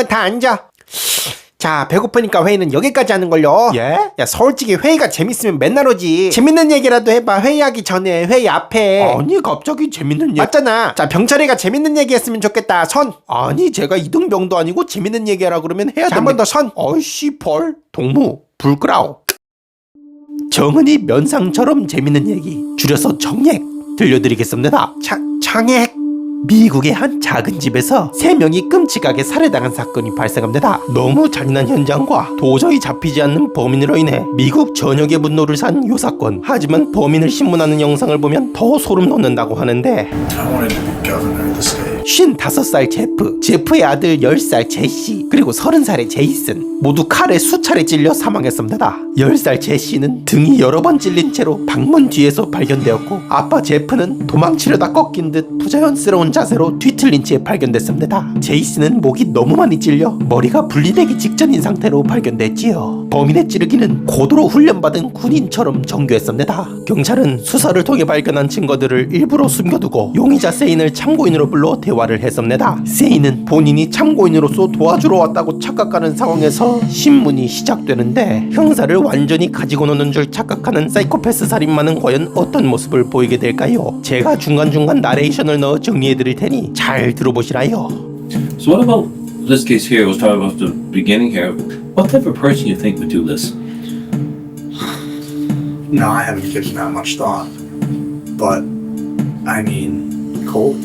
다 앉아. 자, 배고프니까 회의는 여기까지 하는걸요. 예? 야, 솔직히 회의가 재밌으면 맨날 오지. 재밌는 얘기라도 해봐. 회의하기 전에, 회의 앞에. 아니 갑자기 재밌는 얘기. 맞잖아. 자, 병철이가 재밌는 얘기 했으면 좋겠다. 선. 아니 제가 이등병도 아니고 재밌는 얘기하라 그러면 해야 자, 한 번 더 선. 어이씨 벌 동무 불끄라오. 정은이 면상처럼 재밌는 얘기, 줄여서 정액 들려드리겠습니다. 정액. 미국의 한 작은 집에서 3명이 끔찍하게 살해당한 사건이 발생합니다. 너무 잔인한 현장과 도저히 잡히지 않는 범인으로 인해 미국 전역의 분노를 산 요 사건. 하지만 범인을 신문하는 영상을 보면 더 소름 돋는다고 하는데, 55살 제프의 아들 10살 제시, 그리고 30살의 제이슨 모두 칼에 수차례 찔려 사망했습니다. 10살 제시는 등이 여러 번 찔린 채로 방문 뒤에서 발견되었고, 아빠 제프는 도망치려다 꺾인 듯 부자연스러운 자세로 뒤틀린 채 발견됐습니다. 제이슨은 목이 너무 많이 찔려 머리가 분리되기 직전인 상태로 발견됐지요. 범인의 찌르기는 고도로 훈련받은 군인처럼 정교했습니다. 경찰은 수사를 통해 발견한 증거들을 일부러 숨겨두고 용의자 세인을 참고인으로 불러 대화를 했습니다. 세인은 본인이 참고인으로서 도와주러 왔다고 착각하는 상황에서 신문이 시작되는데, 형사를 완전히 가지고 노는 줄 착각하는 사이코패스 살인마는 과연 어떤 모습을 보이게 될까요? 제가 중간중간 나레이션을 넣어 정리해드릴 테니 잘 들어보시라요. So what about this case here? I was talking about the beginning here. What type of person you think would do this? No, I haven't given that much thought. But, I mean, cold.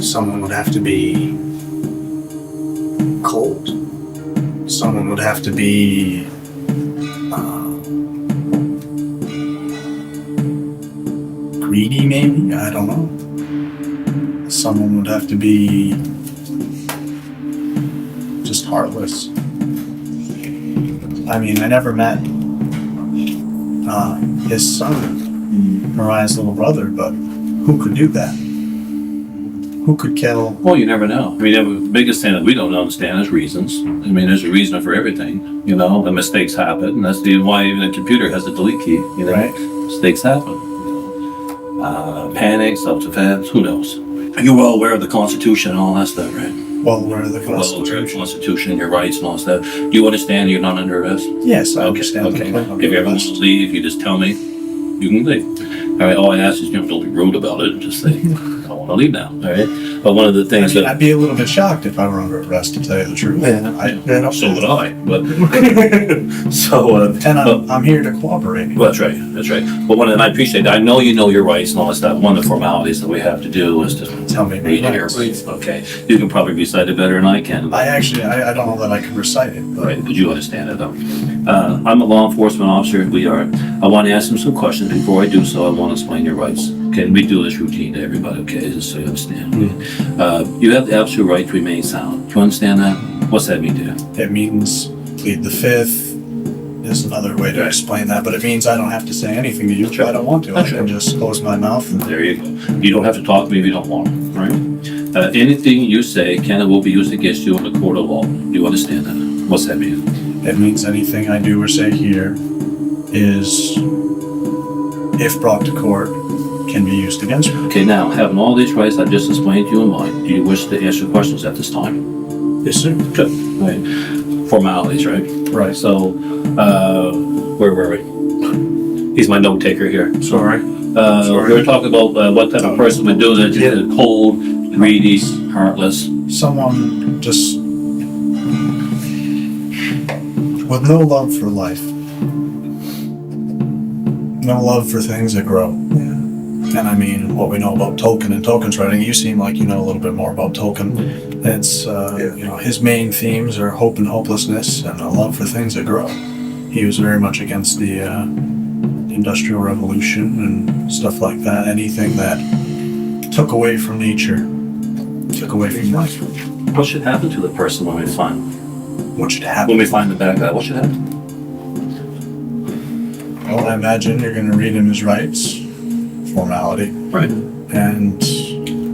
Someone would have to be cold. Someone would have to be greedy, maybe? I don't know. Someone would have to be just heartless. I mean, I never met his son, Mariah's little brother, but who could do that? Who could kill? Well, you never know. I mean, the biggest thing that we don't understand is reasons. I mean, there's a reason for everything. You know, the mistakes happen, and that's why even a computer has a delete key. You know, Right. Mistakes happen. You know, panic, self-defense. Who knows? You're well aware of the Constitution and all that stuff, right? Well, where are the Well aware of the Constitution? Constitution and your rights and all that stuff. Do you understand you're not under arrest? Yes, I Okay. understand. Okay. the If you ever want to leave, you just tell me. You can leave. All right. All I ask is don't be rude about it. Just say I want to leave now. All right. But one of the I things mean, that I'd be a little bit shocked if I were under arrest, to tell you the truth. so would I. But And I'm here to cooperate. Well, that's right. That's right. But and I appreciate that. I know you know your rights and all that stuff. One of the formalities that we have to do is to Tell me my read your rights. rights. Okay. You can probably recite it better than I can. I don't know that I can recite it. But Right, but you understand it though. I'm a law enforcement officer. I want to ask him some questions. Before I do so, I want to explain your rights. Okay, and we do this routine to everybody, okay, just so you understand. You have the absolute right to remain silent. Do you understand that? What's that mean to you? it means plead the fifth. There's another way to explain that, but it means I don't have to say anything to you if I don't want to. I can just close my mouth. And There you go. You don't have to talk to me if you don't want to, right? Anything you say can and will be used against you in the court of law. Do you understand that? What's that mean? it means anything I do or say here is, if brought to court, can be used against me. Okay, now, having all these rights I've just explained to you in mind, do you wish to answer questions at this time? Yes, sir. Good. Right. Formalities, right? Right. So, where were we? He's my note taker here. Sorry. We were talking about what type of person would do that. Cold, greedy, heartless. Someone just with no love for life. No love for things that grow. And I mean, what we know about Tolkien and Tolkien's writing, you seem like you know a little bit more about Tolkien. It's, you know, his main themes are hope and hopelessness and a love for things that grow. He was very much against the Industrial Revolution and stuff like that. Anything that took away from nature, took away from life. What should happen to the person when we find the bad guy? What should happen? Well, I imagine you're going to read him his rights, formality, Right. and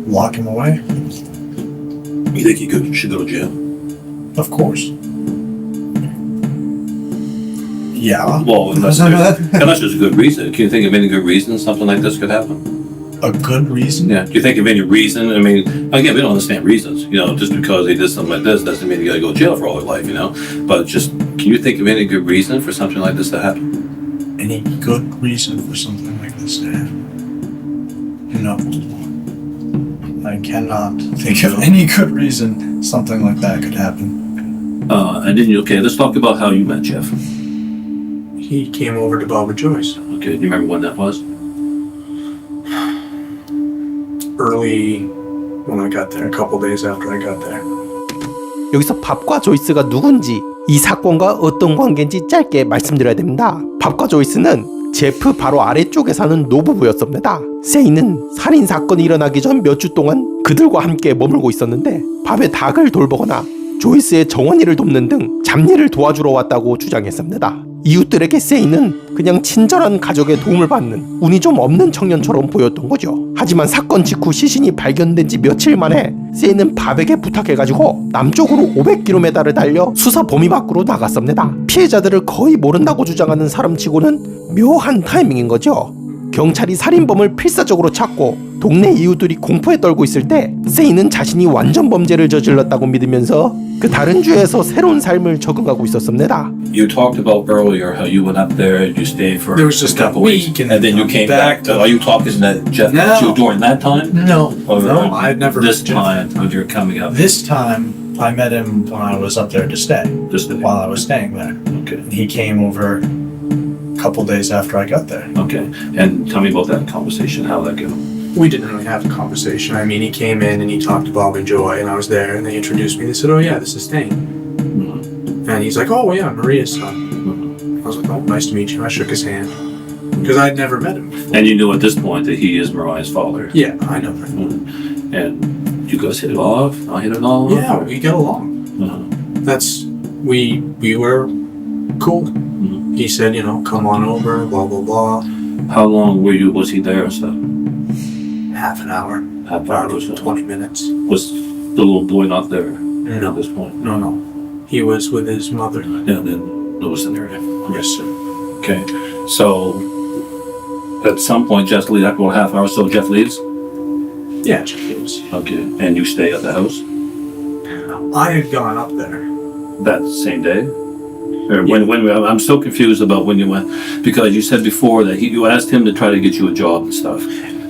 lock him away. You think he should go to jail? Of course. Yeah. Well, unless there's a good reason. Can you think of any good reason something like this could happen? A good reason? Yeah. Do you think of any reason? I mean, again, we don't understand reasons. You know, just because they did something like this doesn't mean you got to go to jail for all your life. You know, but just can you think of any good reason for something like this to happen? Any good reason for something like this to happen? No. I cannot think of any good reason something like that could happen. And then let's talk about how you met Jeff. He came over to Bob and Joyce Okay, do you remember when that was? early when I got there, a couple days after I got there. 여기서 밥과 조이스가 누군지, 이 사건과 어떤 관계인지 짧게 말씀드려야 됩니다. 밥과 조이스는 제프 바로 아래쪽에 사는 노부부였습니다. 세이는 살인사건이 일어나기 전 몇 주 동안 그들과 함께 머물고 있었는데 밥의 닭을 돌보거나 조이스의 정원일을 돕는 등 잡일을 도와주러 왔다고 주장했습니다. 이웃들에게 세이는 그냥 친절한 가족의 도움을 받는 운이 좀 없는 청년처럼 보였던 거죠. 하지만 사건 직후 시신이 발견된 지 며칠 만에 세이는 밥에게 부탁해가지고 남쪽으로 500km를 달려 수사 범위 밖으로 나갔습니다. 피해자들을 거의 모른다고 주장하는 사람치고는 묘한 타이밍인 거죠. 경찰이 살인범을 필사적으로 찾고 동네 이웃들이 공포에 떨고 있을 때 세이는 자신이 완전 범죄를 저질렀다고 믿으면서 그 다른 주에서 새로운 삶을 적응하고 있었습니다. You talked about earlier how you went up there and you stayed for There was just a couple a weeks, week and then you came back. Are you talking that Jeff met you during that time? No, Or no, I had never this met Jeff. time when you're coming up. This time, I met him when I was up there to stay, Just the- while I was staying there. Okay. He came over a couple days after I got there. Okay, and tell me about that conversation. How that go? We didn't really have a conversation. I mean, he came in and he talked to Bob and Joy, and I was there, and they introduced me. They said, "Oh yeah, this is Stain," and he's like, "Oh yeah, Maria's son." I was like, "Oh, nice to meet you." I shook his hand because I'd never met him before. And you knew at this point that he is Mariah's father. Yeah, I know that. And you guys hit it off? I hit it off? Yeah, we get along. That's we were cool. He said, you know, come on over, blah blah blah. How long was he there and stuff? Half an hour, Half hour or so. 20 minutes. Was the little boy not there No. at this point? No. He was with his mother. Yeah, then it was in there. Yes, sir. Okay, so at some point Jeff leaves after about a half hour, so Jeff leaves? Yeah, he was. Okay, and you stay at the house I had gone up there. that same day? Or when I'm so confused about when you went, because you said before that you asked him to try to get you a job and stuff.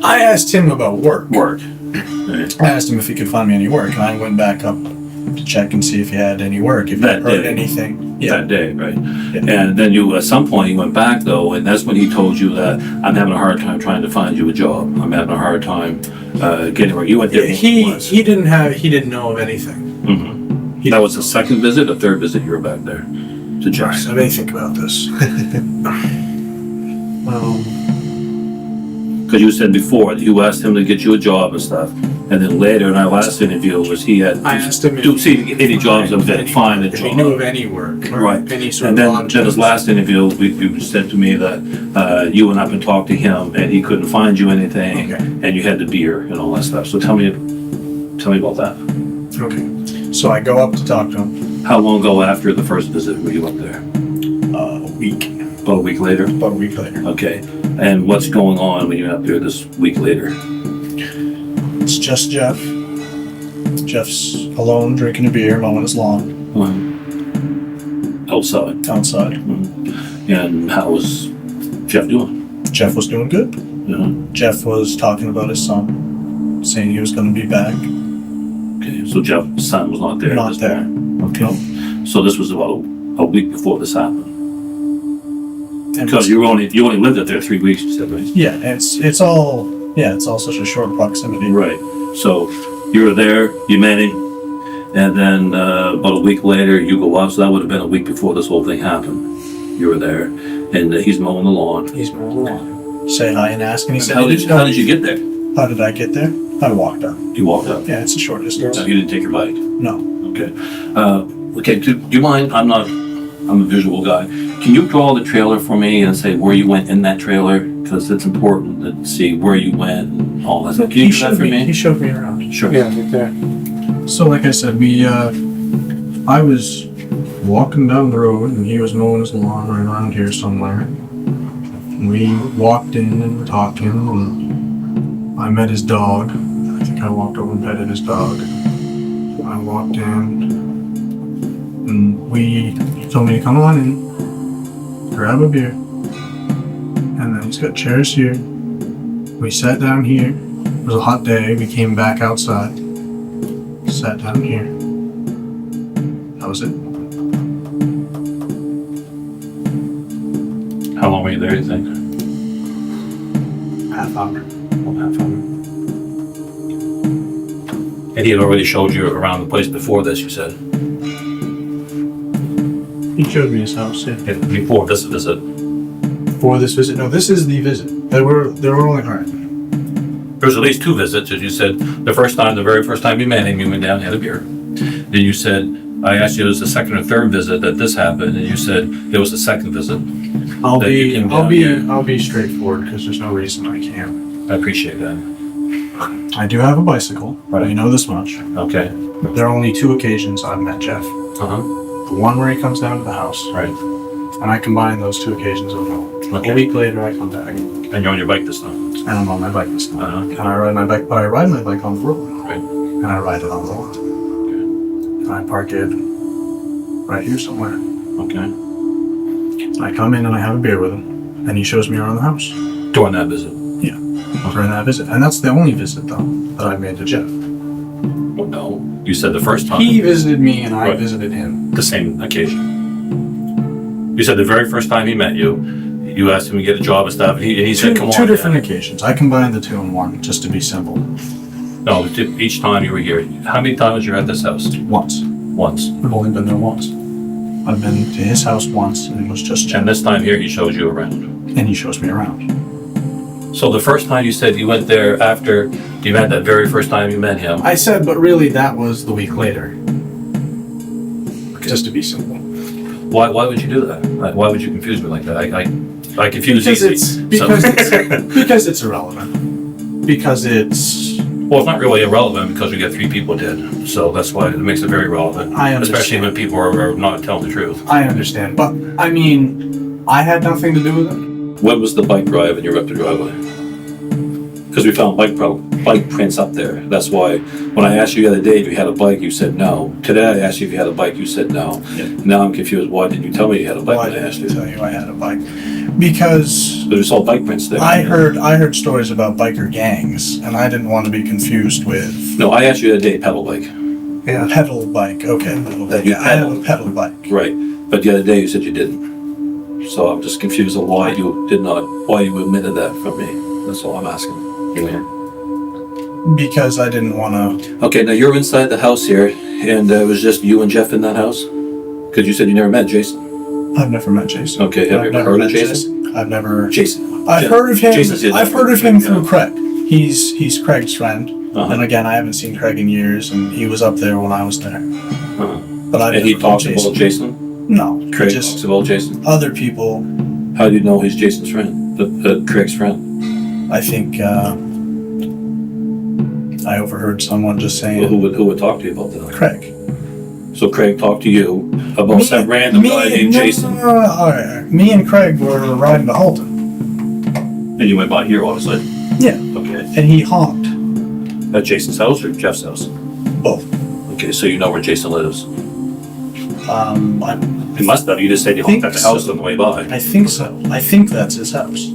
I asked him about work. Work. Right. I asked him if he could find me any work, and I went back up to check and see if he had any work, if he That heard day. anything. That day, right? Yeah. And then you, at some point, you went back though, and that's when he told you that I'm having a hard time trying to find you a job. I'm having a hard time getting work. You went there. once. He didn't know of anything. That was the second visit, or third visit you were back there to check. So let me think about this. Because you said before that you asked him to get you a job and stuff, and then later in our last interview was he had I asked him to see any jobs of that find a if he knew of job. any work, Right. Any sort And of then odd his jobs. last interview, you said to me that you went up and talked to him, and he couldn't find you anything, Okay. and you had the beer and all that stuff. So tell me about that. Okay. So I go up to talk to him. How long ago after the first visit were you up there? A week. About a week later. About a week later. Okay. And what's going on when you're up there this week later? It's just Jeff. Jeff's alone drinking a beer, mowing his lawn Outside. outside. And how was Jeff doing? Jeff was doing good. Yeah. Jeff was talking about his son, saying he was going to be back. Okay. So Jeff's son was not there. at Not this there. point. No. So this was about a week before this happened. And Because you only lived up there 3 weeks, you said, right? yeah, it's all such a short proximity. Right. So you were there, you met him, and then about a week later you go up. So that would have been a week before this whole thing happened. You were there, and he's mowing the lawn. He's mowing the lawn. Say hi and ask, and he said, How did you get there? How did I get there? I walked up. You walked up. Yeah, it's a short distance. You didn't take your bike. No. Okay. Okay. Do you mind? I'm a visual guy. Can you draw the trailer for me and say where you went in that trailer? Because it's important to see where you went and all that stuff. Can you do that for He me? showed me around. Sure. Yeah, right there. So like I said, I was walking down the road and he was mowing his lawn right around here somewhere. We walked in and were talking, and I met his dog. I think I walked over and petted his dog. I walked in, and he told me to come on in, grab a beer, and then he's got chairs here. We sat down here. It was a hot day. We came back outside, sat down here. That was it. How long were you there, you think? Half hour. Half hour. And he had already showed you around the place before this, you said? He showed me his house. Yeah. And before this visit? For this visit? No, this is the visit. There were only all right. There was at least 2 visits, as you said. The very first time you met him, you went down and had a beer. Then you said, I asked you, it was the second or third visit that this happened, and you said it was the second visit. I'll that you came down here. be straightforward because there's no reason I can't. I appreciate that. I do have a bicycle. Right. You know this much. Okay. There are only 2 occasions I've met Jeff. Uh-huh. The one where he comes down to the house, Right. and I combine those 2 occasions with him. Okay. A week later, I come back, and And you're on your bike this time. I'm on my bike this time. Uh-huh. And I ride my bike, but I ride my bike on the road, Right. and I ride it on the lot. And I park it right here somewhere. Okay. I come in and I have a beer with him, and he shows me around the house During that visit? during that visit. And that's the only visit, though, that I've made to Jeff. Well, no. You said the first time. He visited me, and I Right. visited him. The same occasion. You said the very first time he met you, you asked him to get a job and stuff, and he said, come on. Two different Dad. occasions. I combined the 2 in one, just to be simple. No, each time you were here. How many times you were at this house? Once. Once. I've only been there once. I've been to his house once, and it was just Jeff. And this time here, he shows you around. And he shows me around. So the first time you said you went there after you met that very first time you met him. I said, but really, that was the week later. Just to be simple. Why would you do that? Like, why would you confuse me like that? I confuse Because easy. because it's irrelevant. Because it's Well, it's not really irrelevant because we got 3 people dead. So that's why it makes it very relevant. I understand. Especially when people are not telling the truth. I understand, but I mean, I had nothing to do with it. When was the bike drive and you wrecked the driveway? Because we found bike prints up there. That's why when I asked you the other day if you had a bike, you said no. Today I asked you if you had a bike, you said no. Yeah. Now I'm confused. Why didn't you tell me you had a bike Why when I asked didn't you? I tell you I had a bike? Because There's all bike prints there. I heard stories about biker gangs, and I didn't want to be confused with No, I asked you the other day pedal bike. pedal bike. Okay, pedal bike. You Yeah, I have pedal. a pedal bike. Right. But the other day you said you didn't. So I'm just confused on why you omitted that from me. That's all I'm asking. Because I didn't want to. Okay, now you're inside the house here, and it was just you and Jeff in that house? Because you said you never met Jason. I've never met Jason. Okay, have you I've ever never heard of met Jason? I've never. Jason. I've heard of him. Jason's his- I've heard of him through Yeah. Craig. He's Craig's friend. Uh-huh. And again, I haven't seen Craig in years, and he was up there when I was there. Uh-huh. But I've And he never met talks about Jason? No, Craig just talks about Jason? other people. How do you know he's Jason's friend? Craig's friend? I think I overheard someone just saying Well, who would talk to you about that? Craig. So Craig talked to you about some random guy named Jason, No, all right. Me and Craig were riding to Halton. and you went by here, obviously. Yeah, Okay. and he honked. At Jason's house or Jeff's house? Both. Okay, so you know where Jason lives. I He must have. You just said he honked at the house on the way by. think so. I think that's his house.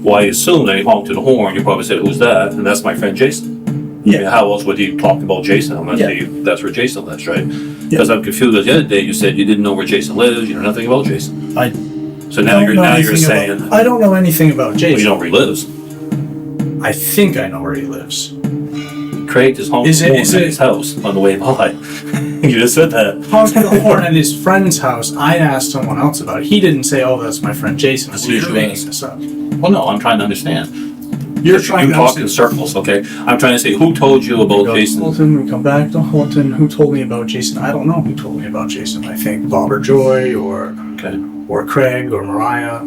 Well, I assume that he honked to the horn. You probably said, "Who's that?" And that's my friend Jason. I mean, Yeah. how else would he talk about Jason unless Yeah. that's where Jason lives, right? Because I'm confused. The other day you said you didn't know where Jason lives. You know nothing about Jason. I So now don't know you're anything saying about, I don't know anything about well, Jason. you know where he lives. I think I know where he lives. Craig just honked Is the it- horn is at it- his house on the way by. You just said that. Honking the horn at his friend's house. I asked someone else about it. He didn't say, "Oh, that's my friend Jason." That's So you're usually- making this up. Well, no, I'm trying to understand. You're trying You to talk in understand. circles, okay? I'm trying to say who told you We about go to Jason. Halton, we come back to Halton. Who told me about Jason? I don't know who told me about Jason. I think Bob or Joy Okay. or Craig or Mariah.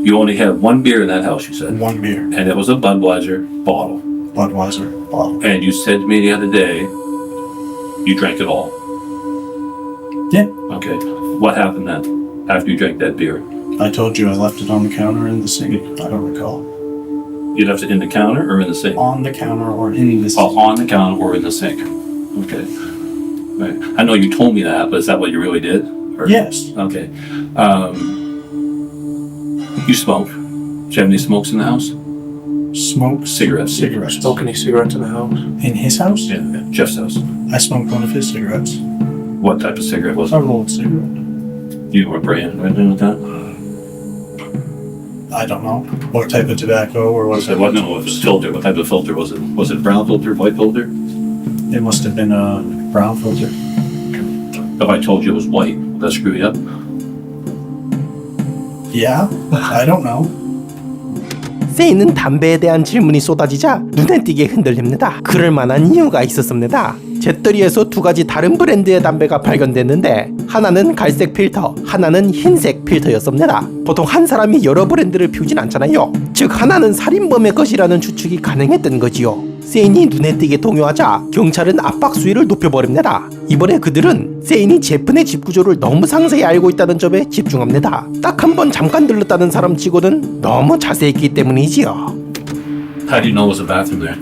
You only had one beer in that house, you said, One beer, and it was a Budweiser bottle. Budweiser bottle. And you said to me the other day, you drank it all. Yeah, Okay. What happened then after you drank that beer? I told you I left it on the counter in the sink. I don't recall. You left it in the counter or in the sink? On the counter or in the Oh, on the counter or in the sink. Okay. Right. I know you told me that, but is that what you really did? Or- Yes. Okay. You smoke. Do you have any smokes in the house? Smoke Cigarettes. cigarettes. Smoke any cigarettes in the house? In his house? Yeah, yeah. Jeff's house. I smoked one of his cigarettes. What type of cigarette was A it? rolled cigarette. You were brand or anything like that? I don't know what type of tobacco or was it. What? No, it was filter. What type of filter was it? Was it brown filter, white filter? It must have been a brown filter. If I told you it was white, would that screw you up? Yeah, I don't know. 세이는 담배에 대한 질문이 쏟아지자 눈에 띄게 흔들립니다. 그럴 만한 이유가 있었습니다. 잿더리에서 두 가지 다른 브랜드의 담배가 발견됐는데 하나는 갈색 필터, 하나는 흰색 필터였습니다. 보통 한 사람이 여러 브랜드를 피우진 않잖아요. 즉 하나는 살인범의 것이라는 추측이 가능했던 거지요. 세인이 눈에 띄게 동요하자 경찰은 압박 수위를 높여버립니다. 이번에 그들은 세인이 제프네 집 구조를 너무 상세히 알고 있다는 점에 집중합니다. 딱 한 번 잠깐 들렀다는 사람 치고는 너무 자세히 했기 때문이지요. How do you know it was a bathroom there?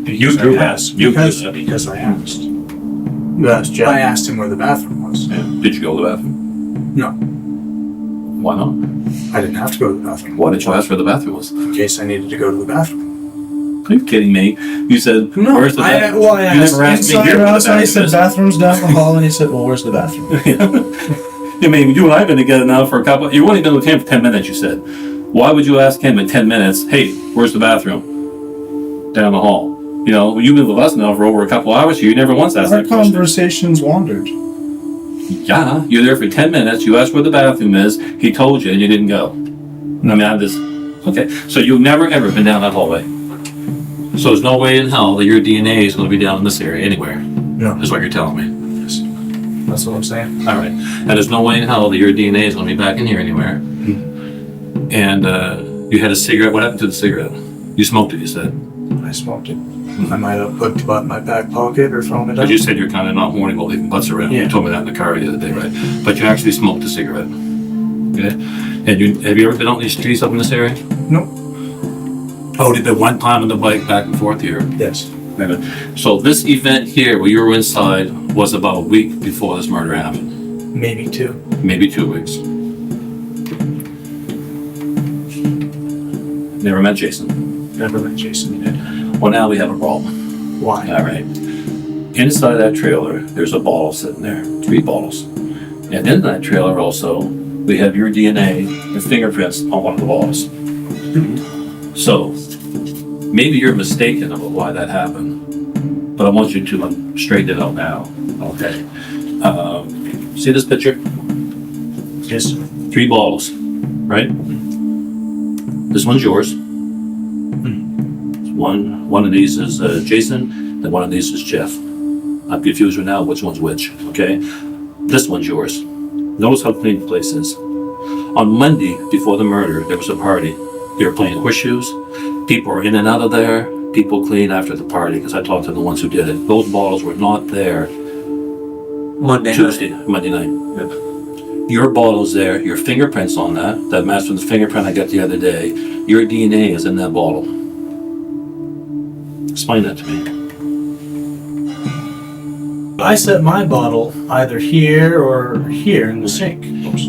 You asked. Because I asked. You asked Jeff. I asked him where the bathroom was. Yeah. Did you go to the bathroom? No, Why not? I didn't have to go to the bathroom. Why did you ask where the bathroom was? In case I needed to go to the bathroom. Are you kidding me? You said, No, where's the I bathroom? Well, I You asked never asked me inside here or where the outside. He said bathroom is. bathrooms down the hall, and he said, "Well, where's the bathroom?" I mean, you and I have been together now for a couple. You've only been with him for 10 minutes. You said, why would you ask him in 10 minutes? Hey, where's the bathroom? Down the hall. You know, you've been with us now for over a couple hours. You never once asked Our that question. conversations wandered. Yeah, you're there for 10 minutes. You asked where the bathroom is. He told you, and you didn't go. I mean, I'm just okay. So you've never ever been down that hallway. So there's no way in hell that your DNA is going to be down in this area anywhere. No. Is what you're telling me. Yes. That's what I'm saying. All right. And there's no way in hell that your DNA is going to be back in here anywhere. And you had a cigarette. What happened to the cigarette? You smoked it, you said. I smoked it. I might have put the butt in my back pocket or thrown it But out. you said you're kind of not horny while leaving butts around. Yeah. You told me that in the car the other day, right? But you actually smoked a cigarette. Okay? And have you ever been on these streets up in this area? Nope. Oh, did the one time on the bike back and forth here? Yes. So this event here, where you were inside, was about a week before this murder happened. Maybe two. Maybe 2 weeks. Never met Jason. Never met Jason yet. Well, now we have a problem. Why? All right. Inside that trailer, there's a bottle sitting there, 3 bottles. And in that trailer also, we have your DNA and fingerprints on one of the bottles. So, maybe you're mistaken about why that happened, but I want you to straighten it out now, okay? See this picture? Yes. 3 bottles, right? This one's yours. One of these is Jason, and one of these is Jeff. I'm confused right now which one's which, okay? This one's yours. Notice how clean the place is. On Monday, before the murder, there was a party. They were playing horseshoes. People were in and out of there. People cleaned after the party, because I talked to the ones who did it. Those bottles were not there Monday night. Yep. Your bottle's there, your fingerprints on that matched with the fingerprint I got the other day. Your DNA is in that bottle. Explain that to me. I set my bottle either here or here in the sink.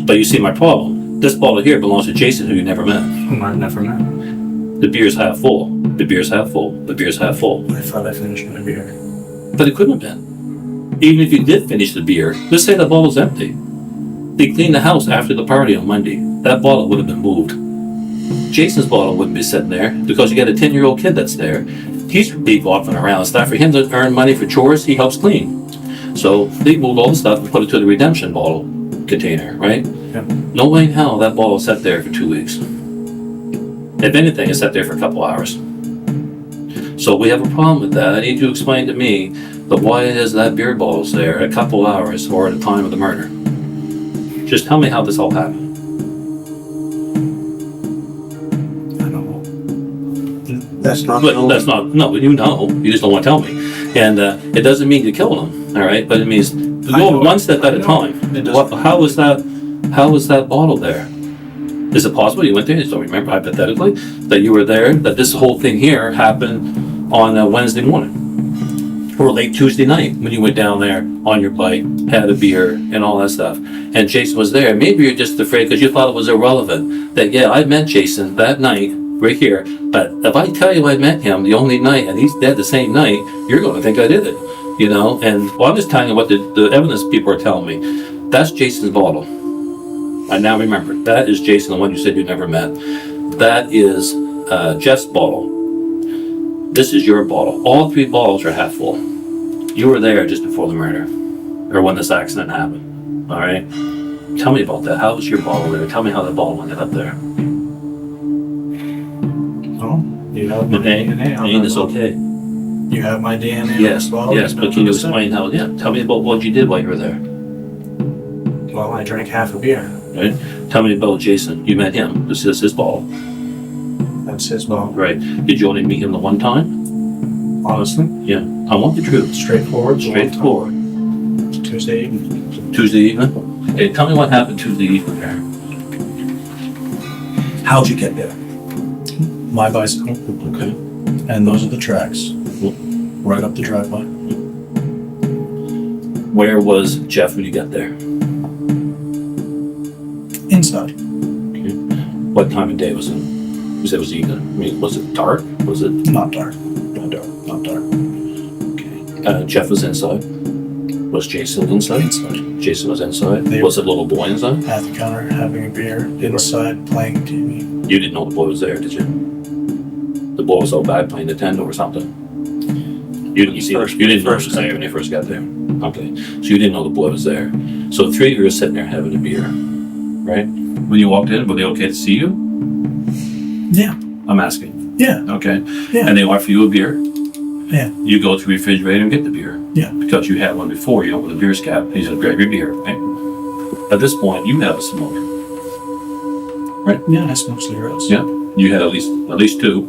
But you see my problem. This bottle here belongs to Jason, who you never met. Whom I've never met. The beer's half full. The beer's half full. The beer's half full. I thought I finished my beer. But it couldn't have been. Even if you did finish the beer, let's say the bottle's empty. They cleaned the house after the party on Monday. That bottle would have been moved. Jason's bottle wouldn't be sitting there because you got a 10-year-old kid that's there. He's walking around. It's not for him to earn money for chores. He helps clean. So they moved all the stuff and put it to the redemption bottle container, right? Yep. No way in hell that bottle sat there for 2 weeks. If anything, it sat there for a couple hours. So we have a problem with that. I need you to explain to me why it is that beer bottle's there a couple hours or at the time of the murder. Just tell me how this all happened. I don't know. That's not. But that's not, no, you know, you just don't want to tell me. And it doesn't mean you killed him, all right? But it means go one step at a time. It doesn't. How was that bottle there? Is it possible you went there? You just don't remember, hypothetically, that you were there, that this whole thing here happened on a Wednesday morning or late Tuesday night when you went down there on your bike, had a beer and all that stuff, and Jason was there. Maybe you're just afraid because you thought it was irrelevant that, yeah, I met Jason that night right here, but if I tell you I met him the only night and he's dead the same night, you're going to think I did it, you know? And well, I'm just telling you what the evidence people are telling me. That's Jason's bottle. I now remember. That is Jason, the one you said you never met. That is Jeff's bottle. This is your bottle. All three bottles are half full. You were there just before the murder, or when this accident happened. All right. Tell me about that. How was your bottle there? Tell me how the bottle ended up there. Oh, you have my The DNA. name is okay. You have my DNA. Yes, as well? yes. But can you explain how? Yeah. Tell me about what you did while you were there. Well, I drank half a beer. Right. Tell me about Jason. You met him. This is his bottle. That's his bottle. Right. Did you only meet him the one time? Honestly, Yeah. I want the truth. straightforward. Straightforward. Tuesday evening. Tuesday evening? Okay, tell me what happened Tuesday evening there. How'd you get there? My bicycle. Okay. And those are the tracks. Right up the driveway. Where was Jeff when you got there? Inside. Okay. What time of day was it? You said it was evening. I mean, was it dark? Was it Not dark. not dark? Not dark. Okay. Jeff was inside. Was Jason inside? Inside. Jason was inside. They- Was the little boy inside? At the counter, having a beer. Inside, playing TV. You didn't know the boy was there, did you? The boy was so bad playing Nintendo or something. You didn't see. You didn't know he was there when you first got there. Okay, so you didn't know the boy was there. So the three of you were sitting there having a beer, right? When you walked in, were they okay to see you? Yeah. I'm asking. Yeah. Okay. Yeah. And they offer you a beer. Yeah. You go to the refrigerator and get the beer. Yeah. Because you had one before, you open the beer's cap. He said, grab your beer. Right? At this point, you have a smoke. Yeah, I smoke cigarettes. Yeah. You had at least two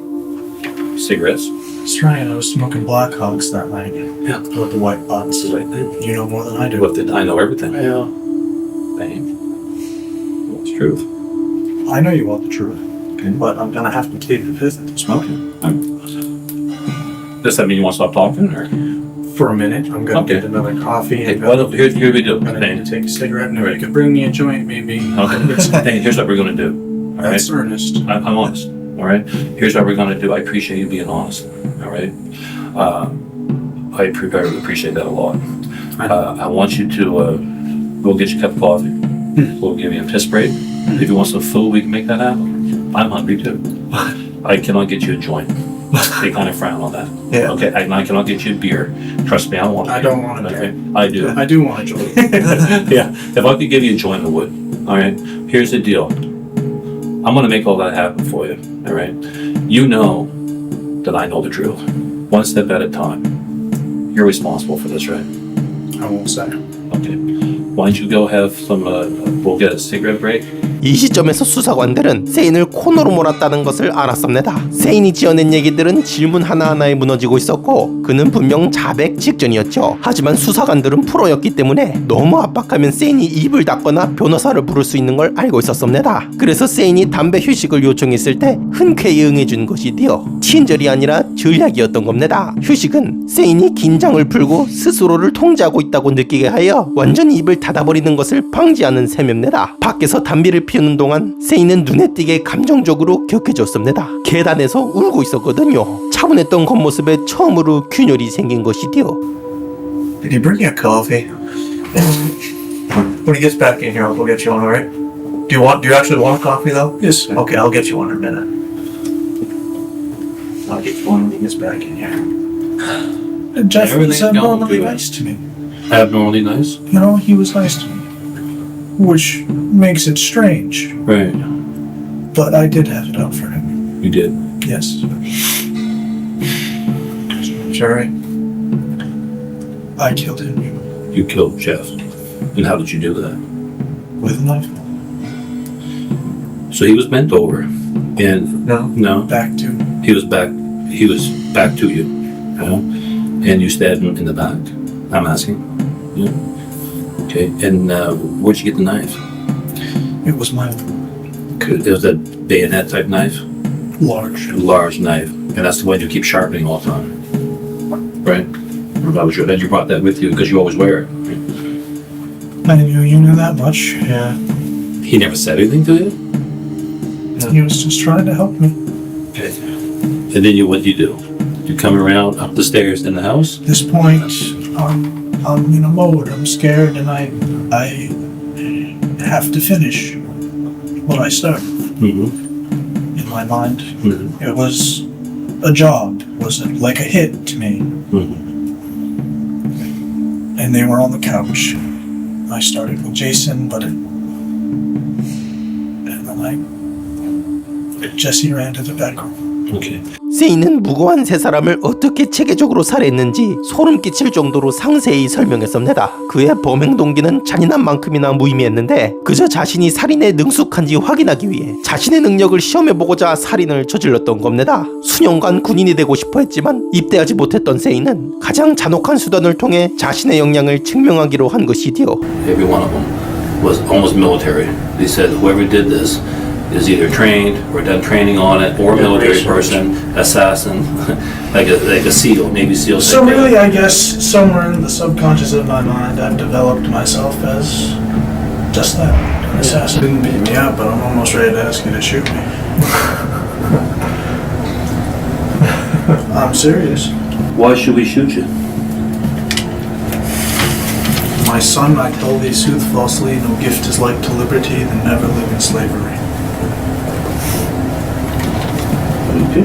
cigarettes. That's right, I was smoking Black Hogs that night. Yeah. With the white buds. You know more than I do. What did I know everything? Yeah. Bang. It's truth. I know you want the truth. Okay. But I'm gonna have to take the fifth and smoke it. Does that mean you want to stop talking, or? For a minute, I'm gonna Okay. get another coffee. Hey, And why don't, here we do. I'm gonna need Thane. to take a cigarette, and if you could bring me a joint, maybe. Okay. Thane, here's what we're gonna do. All right. That's earnest. I'm honest. All right. Here's what we're gonna do. I appreciate you being honest. All right. I appreciate that a lot. I want you to go get you a cup of coffee. We'll give you a piss break. If you want some food, we can make that happen. I'm hungry too. I cannot get you a joint. They kind of frown on that. Yeah. Okay. I cannot get you a beer. Trust me, I want. I don't want a beer. Okay. I do. I do want a joint. Yeah, if I could give you a joint, I would. All right, here's the deal. I'm gonna make all that happen for you. All right, you know that I know the truth. One step at a time. You're responsible for this, right? I won't say. Okay. Why don't you go have some? We'll get a cigarette break. 이 시점에서 수사관들은 세인을 코너로 몰았다는 것을 알았습니다. 세인이 지어낸 얘기들은 질문 하나하나에 무너지고 있었고 그는 분명 자백 직전이었죠. 하지만 수사관들은 프로였기 때문에 너무 압박하면 세인이 입을 닫거나 변호사를 부를 수 있는 걸 알고 있었습니다. 그래서 세인이 담배 휴식을 요청했을 때 흔쾌히 응해준 것이디요. 친절이 아니라 전략이었던 겁니다. 휴식은 세인이 긴장을 풀고 스스로를 통제하고 있다고 느끼게 하여 완전히 입을 닫아버리는 것을 방지하는 셈입니다. 밖에서 담배를 피우는 동안 세인은 눈에 띄게 감정적으로 격해졌습니다. 계단에서 울고 있었거든요. 차분했던 겉모습에 처음으로 균열이 생긴 것이디요. Did he bring you a coffee? When he gets back in here, I'll go get you one, alright? Do you actually want a coffee though? Yes. Okay, I'll get you one in a minute. I'll get you one when he gets back in here. And Jeff was Everything's going abnormally good. nice to me. Abnormally nice. You know, he was nice to me. Which makes it strange. Right. But I did have it out for him. You did. Yes. Sherry, I killed him You killed Jeff. And how did you do that? with a knife. So he was bent over, and no, Back to he was back to you, and you stabbed him in the back. I'm asking. Yeah. Okay. And where'd you get the knife? it was my It was a bayonet type knife? Large knife. And that's the one you keep sharpening all the time. Right? And you brought that with you because you always wear it. I knew you knew that much. Yeah. He never said anything to you? He was just trying to help me. Okay. And then what do? You come around up the stairs in the house? At this point, I'm in a mode. I'm scared, and I have to finish what I started. Mm-hmm. In my mind, Mm-hmm. it was a job. It wasn't like a hit to me. Mm-hmm. And they were on the couch. I started with Jason, Jesse ran to the bedroom. Okay. 세인은 무고한 세 사람을 어떻게 체계적으로 살해했는지 소름 끼칠 정도로 상세히 설명했습니다. 그의 범행 동기는 잔인한 만큼이나 무의미했는데 그저 자신이 살인에 능숙한지 확인하기 위해 자신의 능력을 시험해보고자 살인을 저질렀던 겁니다. 수년간 군인이 되고 싶어 했지만 입대하지 못했던 세인은 가장 잔혹한 수단을 통해 자신의 역량을 증명하기로 한 것이디요. Every one of them was almost military. They said whoever did this is either trained or done training on it, or a military person, assassin, like a SEAL, Navy SEAL. So really, I guess somewhere in the subconscious of my mind, I've developed myself as just that, an assassin. Didn't beat me up, but I'm almost ready to ask you to shoot me. I'm serious. Why should we shoot you? My son, I tell thee sooth falsely, no gift is like to liberty than never live in slavery. Okay.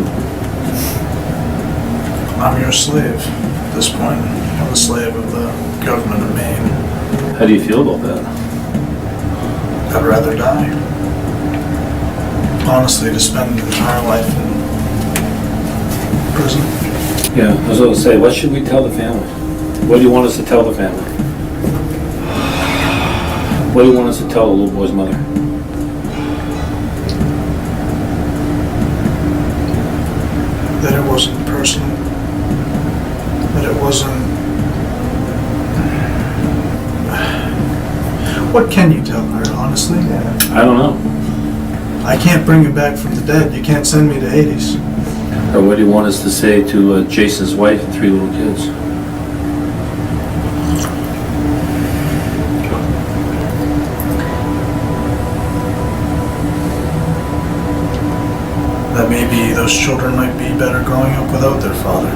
I'm your slave at this point. I'm the slave of the government of Maine. How do you feel about that? I'd rather die. Honestly, to spend an entire life in prison. Yeah, I was going to say, what should we tell the family? What do you want us to tell the family? What do you want us to tell the little boy's mother? That it wasn't personal. That it wasn't... What can you tell her, honestly? I don't know. I can't bring him back from the dead. You can't send me to Hades. Or what do you want us to say to Jason's wife and 3 little kids? That maybe those children might be better growing up without their father.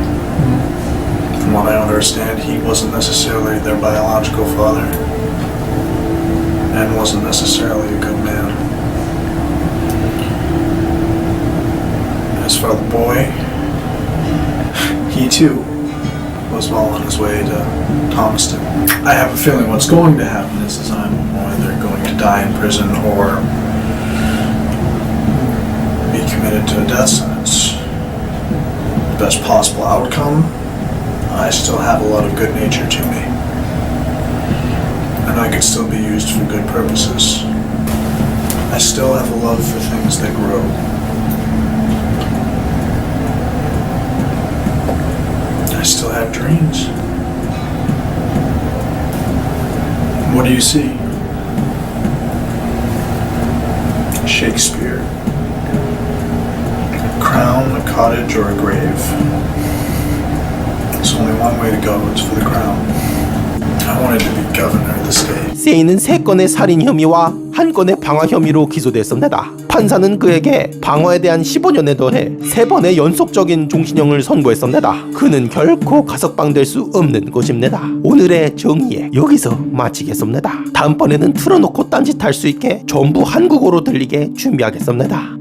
From what I understand, he wasn't necessarily their biological father, and wasn't necessarily a good man. As for the boy, he too was well on his way to Thomaston. I have a feeling what's going to happen is I'm either going to die in prison or be committed to a death sentence. The best possible outcome, I still have a lot of good nature to me. And I could still be used for good purposes. I still have a love for things that grow. I still have dreams. What do you see? Shakespeare. A crown, a cottage, or a grave. There's only one way to go, it's for the crown. I wanted to be governor of the state. 세인은 3건의 살인 혐의와 1건의 방화 혐의로 기소됐습니다. 판사는 그에게 방화에 대한 15년에 더해 3번의 연속적인 종신형을 선고했습니다. 그는 결코 가석방될 수 없는 것입니다. 오늘의 정의에 여기서 마치겠습니다. 다음번에는 틀어놓고 딴짓할 수 있게 전부 한국어로 들리게 준비하겠습니다.